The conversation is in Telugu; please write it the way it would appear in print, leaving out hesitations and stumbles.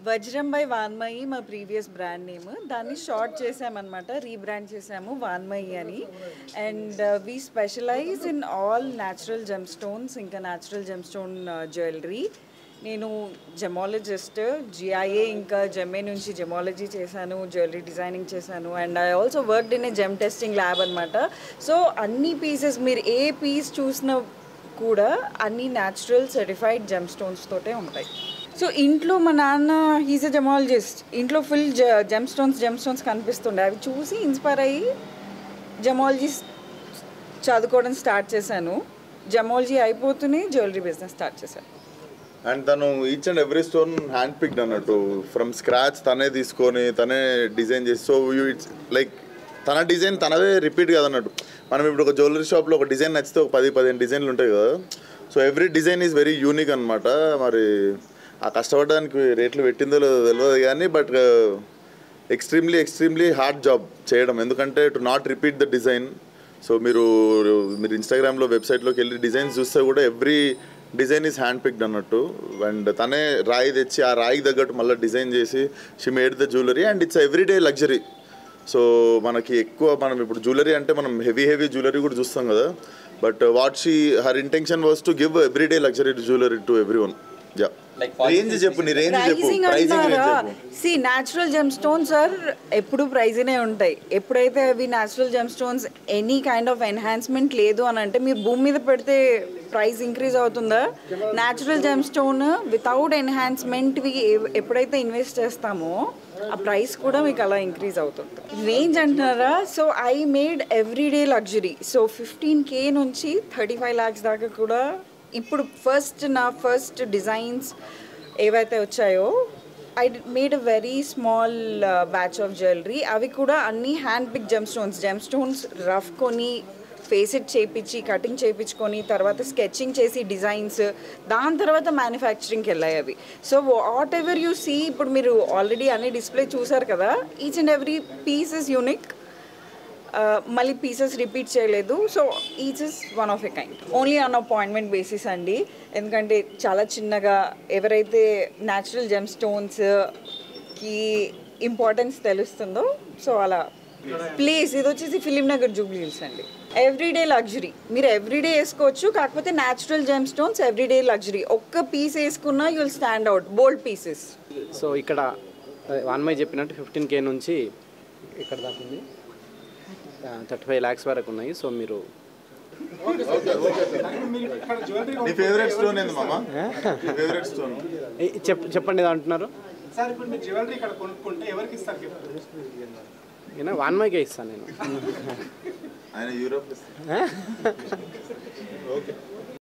వజ్రం బై వాన్మయి మా ప్రీవియస్ బ్రాండ్ నేమ్. దాన్ని షార్ట్ చేసామన్నమాట, రీబ్రాండ్ చేసాము వాన్మయి అని. And we specialize in all natural gem stones, ఇంకా న్యాచురల్ జెమ్ స్టోన్ జ్యువెలరీ. నేను జెమాలజిస్ట్, జిఐఏ ఇంకా జెమ్ఏ నుంచి జెమాలజీ చేశాను, జ్యువెలరీ డిజైనింగ్ చేశాను. And I also worked in a gem testing lab అనమాట. సో అన్ని పీసెస్ మీరు ఏ పీస్ చూసినా కూడా అన్ని న్యాచురల్ సర్టిఫైడ్ జెమ్ స్టోన్స్ తోటే ఉంటాయి. సో ఇంట్లో మా నాన్న హీజ్ ఎ జెమాలజిస్ట్, ఇంట్లో ఫుల్ జెమ్ స్టోన్స్ కనిపిస్తుండే. అవి చూసి ఇన్స్పైర్ అయ్యి జెమాలజీ చదువుకోవడం స్టార్ట్ చేశాను. జెమాలజీ అయిపోతూనే జ్యువెలరీ బిజినెస్ స్టార్ట్ చేశాను. అండ్ తను each and every stone hand picked అన్నట్టు, ఫ్రమ్ స్క్రాచ్ తనే తీసుకొని తనే డిజైన్ చేసి. సో ఇట్స్ లైక్ తన డిజైన్ తనదే రిపీట్ కదన్నట్టు. మనం ఇప్పుడు ఒక జ్యువెలరీ షాప్లో ఒక డిజైన్ నచ్చితే ఒక 10-15 డిజైన్లు ఉంటాయి కదా. So every design is very unique అనమాట. మరి ఆ కష్టపడడానికి రేట్లు పెట్టిందో లేదో తెలియదు కానీ, బట్ ఎక్స్ట్రీమ్లీ హార్డ్ జాబ్ చేయడం. ఎందుకంటే to not repeat the design. So మీరు ఇన్స్టాగ్రామ్లో వెబ్సైట్లోకి వెళ్ళి డిజైన్స్ చూస్తే కూడా every design is hand picked అన్నట్టు. అండ్ తనే రాయి తెచ్చి ఆ రాయికి తగ్గట్టు మళ్ళీ డిజైన్ చేసి she made the jewellery. And it's everyday luxury. So మనకి ఎక్కువ మనం ఇప్పుడు జ్యువెలరీ అంటే మనం హెవీ జ్యువెలరీ కూడా చూస్తాం కదా. But her intention was to give everyday luxury jewellery to everyone. Natural gem stones are ఎప్పుడు ప్రైజ్నే ఉంటాయి. ఎప్పుడైతే అవి natural gem stones any kind of enhancement లేదు అని అంటే మీరు భూమి మీద పెడితే ప్రైస్ ఇంక్రీజ్ అవుతుందా? న్యాచురల్ జెమ్ స్టోన్ వితౌట్ ఎన్హాన్స్మెంట్వి ఎప్పుడైతే ఇన్వెస్ట్ చేస్తామో ఆ ప్రైస్ కూడా మీకు అలా ఇంక్రీజ్ అవుతుంది. రేంజ్ అంటున్నారా? So I made everyday luxury. So 15K నుంచి 35 lakhs దాకా కూడా. ఇప్పుడు నా ఫస్ట్ డిజైన్స్ ఏవైతే వచ్చాయో I made a very small batch of jewellery. అవి కూడా అన్నీ hand pick gem stones rough కొని ఫేసెట్ చేయించి కటింగ్ చేయించుకొని తర్వాత స్కెచింగ్ చేసి డిజైన్స్, దాని తర్వాత మ్యానుఫ్యాక్చరింగ్కి వెళ్ళాయి అవి. So whatever you see, ఇప్పుడు మీరు ఆల్రెడీ అన్ని డిస్ప్లే చూసారు కదా, each and every piece is unique. మళ్ళీ పీసెస్ రిపీట్ చేయలేదు. So each is one of a kind. Only on appointment basis అండి. ఎందుకంటే చాలా చిన్నగా ఎవరైతే న్యాచురల్ జెమ్ స్టోన్స్కి ఇంపార్టెన్స్ తెలుస్తుందో, సో అలా ప్లేస్ ఇది వచ్చేసి ఫిలిం నగర్ జూబ్లీ హిల్స్ అండి. ఎవ్రీడే లగ్జరీ మీరు ఎవ్రీడే వేసుకోవచ్చు. కాకపోతే natural gem stones everyday luxury. ఒక్క పీస్ వేసుకున్నా you will stand out, bold pieces. So ఇక్కడ వాన్మయి చెప్పినట్టు 15K నుంచి ఇక్కడ దాకా ఉంది, 35 lakhs వరకు ఉన్నాయి. సో మీరు చెప్పండి ఏదో అంటున్నారు. వాన్మయికే ఇస్తాను నేను.